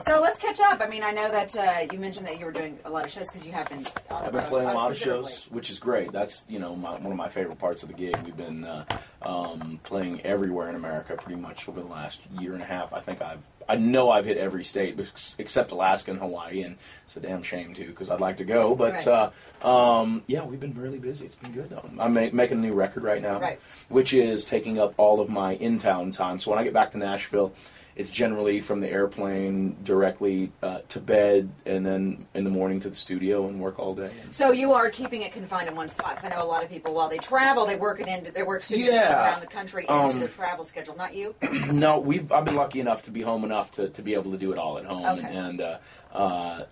So let's catch up. I mean, I know that you mentioned that you were doing a lot of shows because you have been on I've been playing a lot of shows, which is great. That's, you know, one of my favorite parts of the gig. We've been playing everywhere in America pretty much over the last year and a half. I know I've hit every state except Alaska and Hawaii, and it's a damn shame too because I'd like to go. But yeah, we've been really busy. It's been good though. I'm making a new record right now, which is taking up all of my in-town time. So when I get back to Nashville, it's generally from the airplane directly to bed, and then in the morning to the studio and work all day. So you are keeping it confined in one spot. Because I know a lot of people, while they travel, they work studios around the country into their travel schedule. Not you? No, I've been lucky enough to be home enough to be able to do it all at home. Okay. And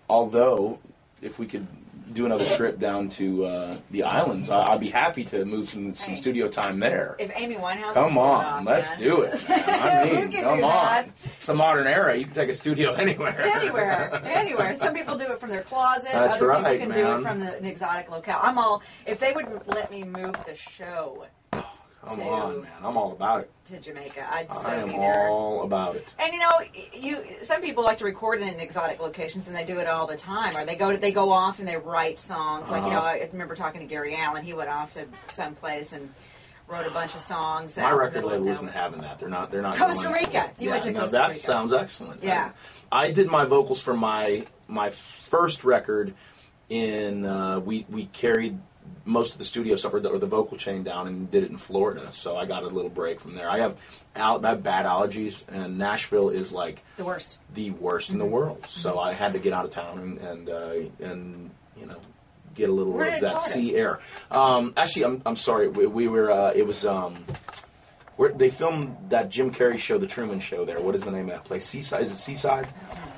although if we could do another trip down to the islands, I'd be happy to move some studio time there. If Amy Winehouse, come on, let's do it, man. I mean, come on. It's a modern era. You can take a studio anywhere. Anywhere. Some people do it from their closet. That's Other right, people can do it from an exotic locale. If they would let me move the show. Come on, man. I'm all about it. To Jamaica. I'd so I am be there. all about it. And you know, some people like to record in exotic locations, and they do it all the time. Or they go off and they write songs. Like, you know, I remember talking to Gary Allen. He went off to some place and wrote a bunch of songs. My record label isn't having that. They're not. Costa Rica. You went to Costa Rica. That sounds excellent. Yeah. I did my vocals for my first record in. We carried most of the studio stuff or the vocal chain down and did it in Florida, so I got a little break from there. I have bad allergies, and Nashville is like the worst in the world. So I had to get out of town and you know, get a little of that sea air. Actually, I'm sorry. We were it was they filmed that Jim Carrey show, The Truman Show. There, what is the name of that place? Seaside? Is it Seaside?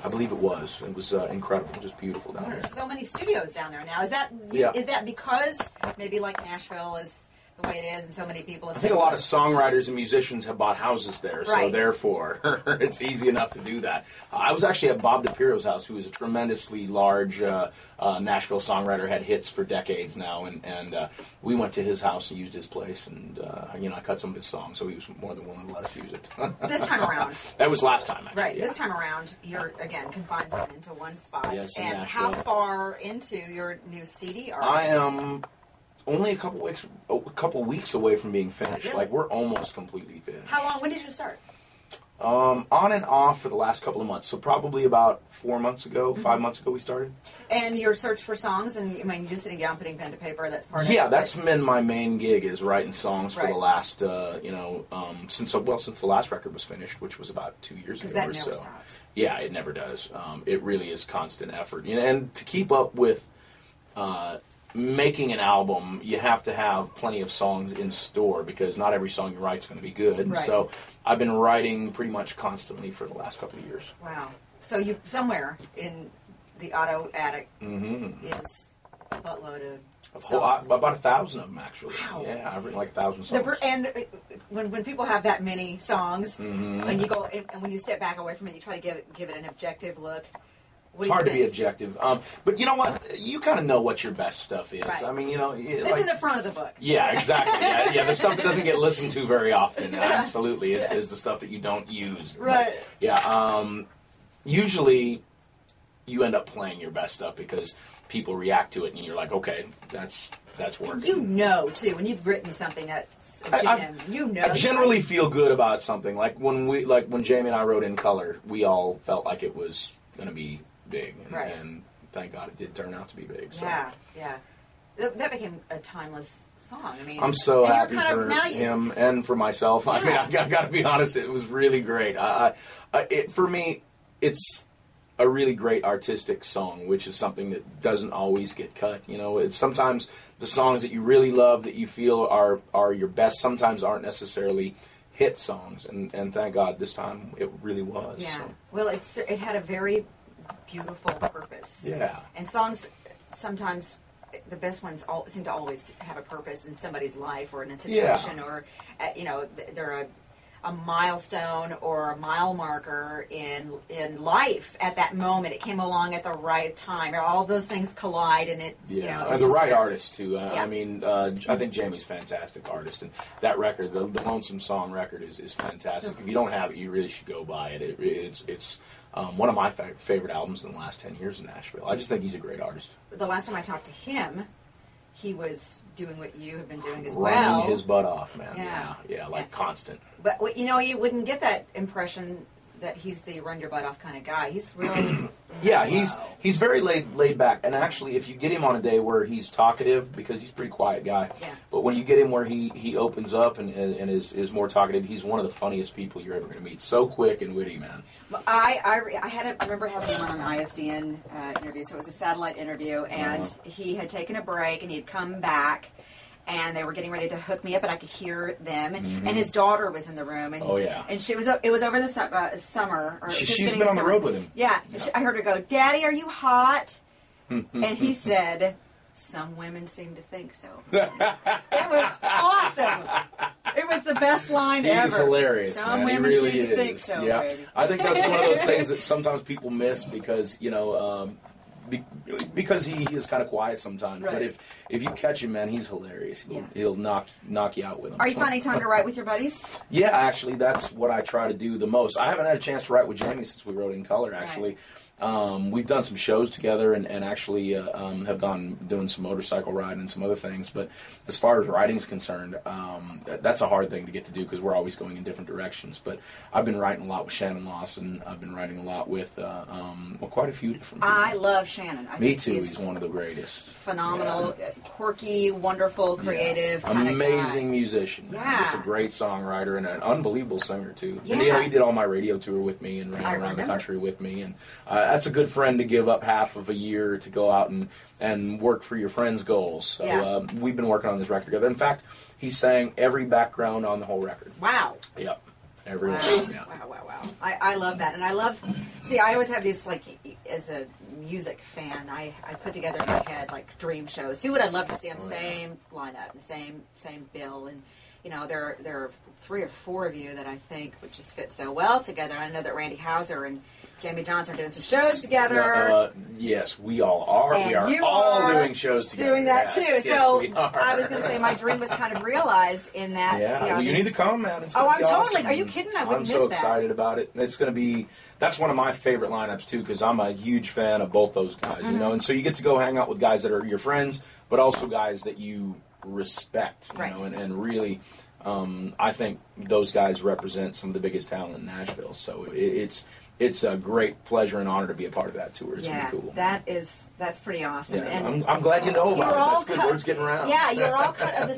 I believe it was. It was incredible, just beautiful down there. There's so many studios down there now. Is that because maybe like Nashville is the way it is, and so many people have I think a lot of songwriters and musicians have bought houses there, so therefore it's easy enough to do that. I was actually at Bob DiPiero's house, who is a tremendously large Nashville songwriter, had hits for decades now, and we went to his house and used his place, and you know, I cut some of his songs, so he was more than willing to let us use it. This time around. That was last time, actually. Right, this time around, you're, again, confined into one spot. Yes, and how far into your new CD are you? I am only a couple weeks away from being finished. Really? Like, we're almost completely finished. How long? When did you start? On and off for the last couple of months. So probably about 4 months ago, 5 months ago we started. And your search for songs, and I mean, you're just sitting down, putting pen to paper, that's part of it. Yeah, that's been my main gig, is writing songs for the last, you know, since the last record was finished, which was about 2 years ago that or never so. stops. Yeah, it never does. It really is constant effort. You know, and to keep up with making an album, you have to have plenty of songs in store, because not every song you write is going to be good. Right. So I've been writing pretty much constantly for the last couple of years. Wow. So you somewhere in the Otto attic is a buttload of songs. About 1,000 of them, actually. Wow. Yeah, I've written like 1,000 songs. And when people have that many songs, when you go and when you step back away from it, you try to give it an objective look. It's hard to be objective. But you know what? You kind of know what your best stuff is. Right. I mean, you know... It's like, in the front of the book. Yeah, exactly. Yeah, the stuff that doesn't get listened to very often, absolutely, is the stuff that you don't use. Right. But, yeah, usually you end up playing your best stuff because people react to it, and you're like, okay, that's working. You know, too, when you've written something that's a gem, I generally feel good about something. Like when Jamie and I wrote In Color, we all felt like it was going to be big, and thank God it did turn out to be big. So. Yeah. That became a timeless song. I mean, I'm so happy for him and for myself. Yeah. I mean, I got to be honest, it was really great. For me, it's a really great artistic song, which is something that doesn't always get cut. You know, it's sometimes the songs that you really love, that you feel are your best, sometimes aren't necessarily hit songs, and thank God this time it really was. Yeah. So. Well, it had a very beautiful purpose. Yeah. And songs, sometimes the best ones seem to always have a purpose in somebody's life or in a situation, or you know, they're a milestone or a mile marker in life at that moment. It came along at the right time. All those things collide, and the right artist too. I mean, I think Jamie's a fantastic artist, and that record, the Lonesome Song record, is fantastic. If you don't have it, you really should go buy it. It's one of my favorite albums in the last 10 years in Nashville. I just think he's a great artist. The last time I talked to him, he was doing what you have been doing as well. Running his butt off, man. Yeah, constant. But, you wouldn't get that impression that he's the run your butt off kind of guy. He's really... he's very laid back. And actually, if you get him on a day where he's talkative, because he's a pretty quiet guy, but when you get him where he opens up and is more talkative, he's one of the funniest people you're ever going to meet. So quick and witty, man. I remember having him on an ISDN interview, so it was a satellite interview, and he had taken a break, and he had come back, and they were getting ready to hook me up, and I could hear them. And his daughter was in the room, and and she was. It was over the summer. Or she's been on the road with him. Yeah, I heard her go, "Daddy, are you hot?" And he said, "Some women seem to think so." It was awesome. It was the best line ever. He's hilarious, Some man. women He really seem is. to think so, baby. I think that's one of those things that sometimes people miss because because he is kind of quiet sometimes. Right. But if you catch him, man, he's hilarious. He'll knock you out with him. Are you finding time to write with your buddies? Yeah, actually, that's what I try to do the most. I haven't had a chance to write with Jamie since we wrote In Color, actually. We've done some shows together and actually have gone doing some motorcycle riding and some other things. But as far as writing's concerned, that's a hard thing to get to do because we're always going in different directions. But I've been writing a lot with Shannon Lawson. I've been writing a lot with quite a few different people. I love Shannon. Me too. He's one of the greatest. Phenomenal, quirky, wonderful, creative, kind of amazing guy. Musician. Yeah. Just a great songwriter and an unbelievable singer too. Yeah. And he did all my radio tour with me and ran around the country with me. And that's a good friend to give up half of a year to go out and work for your friend's goals. So we've been working on this record together. In fact, he sang every background on the whole record. Wow. Yep. Everyone. Wow. Yeah. Wow. I love that. And I love, I always have these, like, as a music fan, I put together in my head, like, dream shows. Who would I love to see on the same lineup, the same bill? And, there are 3 or 4 of you that I think would just fit so well together. I know that Randy Houser and Jamie Johnson are doing some shows together. Yes, we all are. And we are you all are doing shows together. Doing that too. Yes, so we are. I was going to say my dream was kind of realized in that. Yeah, well, you need to come, man. It's I'm be awesome. totally. Are you kidding? I wouldn't I'm so miss excited about it. It's going to be. That's one of my favorite lineups too, because I'm a huge fan of both those guys. Mm-hmm. And so you get to go hang out with guys that are your friends, but also guys that you respect. Right. And really. I think those guys represent some of the biggest talent in Nashville. So it's a great pleasure and honor to be a part of that tour. It's really cool. That's pretty awesome. Yeah, and I'm glad you know about it. That's good. Word's getting around. Yeah, you're all cut of the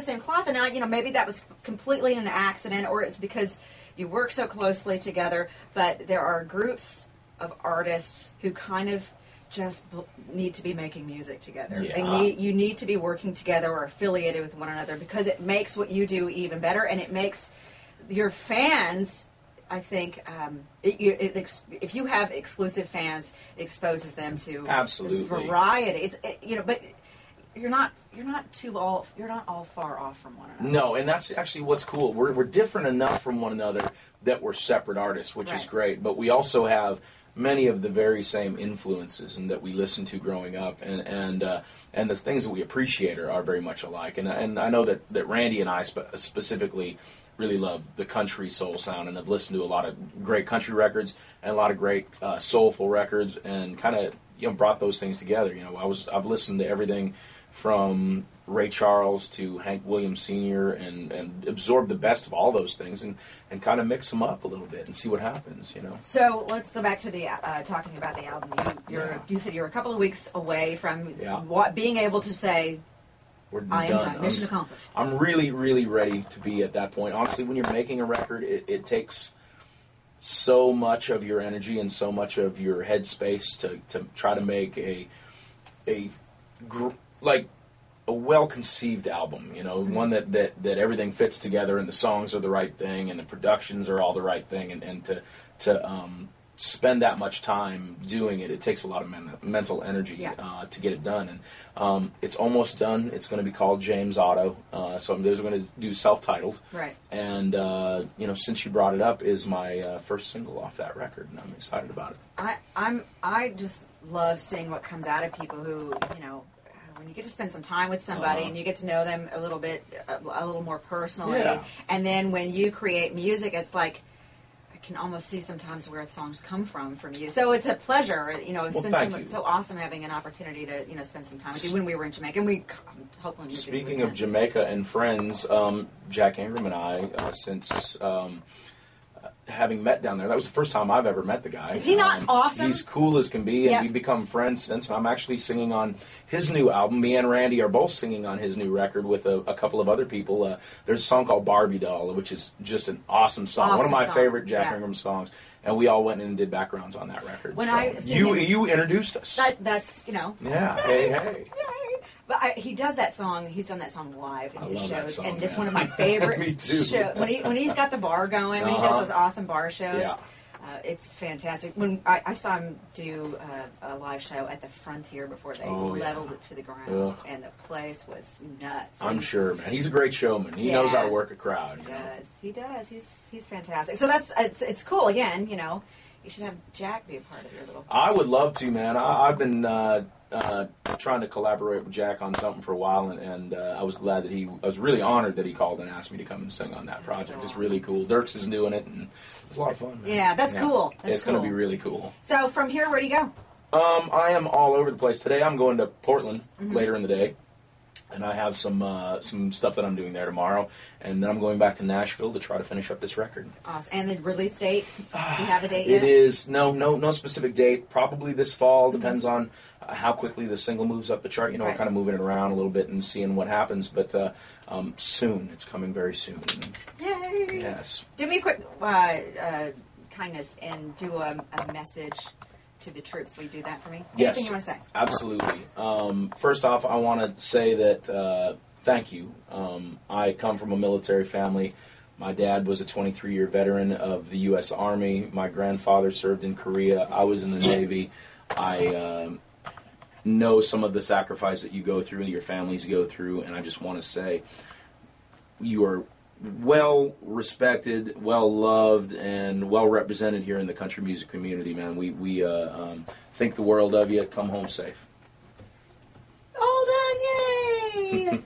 same cloth. And now, maybe that was completely an accident, or it's because you work so closely together. But there are groups of artists who kind of just need to be making music together. Yeah. You need to be working together or affiliated with one another because it makes what you do even better, and it makes your fans, I think, if you have exclusive fans, it exposes them to absolutely this variety. But you're not all far off from one another. No, and that's actually what's cool. We're different enough from one another that we're separate artists, which is great. But we also have many of the very same influences and that we listened to growing up, and the things that we appreciate are very much alike. And I know that Randy and I specifically really love the country soul sound, and have listened to a lot of great country records and a lot of great soulful records, and kind of brought those things together. I've listened to everything from Ray Charles to Hank Williams Sr. and absorb the best of all those things and kind of mix them up a little bit and see what happens, So let's go back to the talking about the album. You said you're a couple of weeks away from being able to say, I am done. Mission accomplished. I'm really, really ready to be at that point. Honestly, when you're making a record, it takes so much of your energy and so much of your headspace to try to make a well-conceived album, one that everything fits together and the songs are the right thing and the productions are all the right thing, and to spend that much time doing it. It takes a lot of mental energy to get it done. And it's almost done. It's going to be called James Otto. So I'm going to do self-titled. Right. And, since you brought it up, is my first single off that record, and I'm excited about it. I just love seeing what comes out of people who, when you get to spend some time with somebody and you get to know them a little bit, a little more personally, and then when you create music, it's like, can almost see sometimes where songs come from you. So it's a pleasure. It's been so awesome having an opportunity to, spend some time with you when we were in Jamaica. And we hope when Speaking of Jamaica and friends, Jack Ingram and I, since having met down there, that was the first time I've ever met the guy. Is he not awesome? He's cool as can be, and we've become friends since. I'm actually singing on his new album. Me and Randy are both singing on his new record with a couple of other people. There's a song called Barbie Doll, which is just an awesome song. One of my favorite Jack Ingram songs. And we all went in and did backgrounds on that record. When you introduced us. That's. Yeah. Hey. But he does that song. He's done that song live in his shows, that song, and it's one of my favorite Me too. shows. When he's got the bar going, when he does those awesome bar shows, it's fantastic. When I saw him do a live show at the Frontier before they leveled it to the ground, and the place was nuts. I'm sure, man. He's a great showman. He knows how to work a crowd. He does. He's fantastic. So it's cool. Again, you should have Jack be a part of your little. I would love to, man. I've been trying to collaborate with Jack on something for a while, and I was glad that I was really honored that he called and asked me to come and sing on that project. It's really cool. Dirks is doing it, and it's a lot of fun, man. Yeah, that's cool. It's going to be really cool. So from here, where do you go? I am all over the place. Today I'm going to Portland later in the day. And I have some stuff that I'm doing there tomorrow, and then I'm going back to Nashville to try to finish up this record. Awesome. And the release date? Do you have a date yet? It is no specific date. Probably this fall. Depends on how quickly the single moves up the chart. We're kind of moving it around a little bit and seeing what happens. But soon, it's coming very soon. Yay! Yes. Do me a quick kindness and do a message to the troops. Will you do that for me? Yes. Anything you want to say? Absolutely. First off, I want to say that thank you. I come from a military family. My dad was a 23-year veteran of the U.S. Army. My grandfather served in Korea. I was in the Navy. I know some of the sacrifice that you go through and your families go through, and I just want to say you are well respected, well loved, and well represented here in the country music community, man. We think the world of you. Come home safe. All done, yay!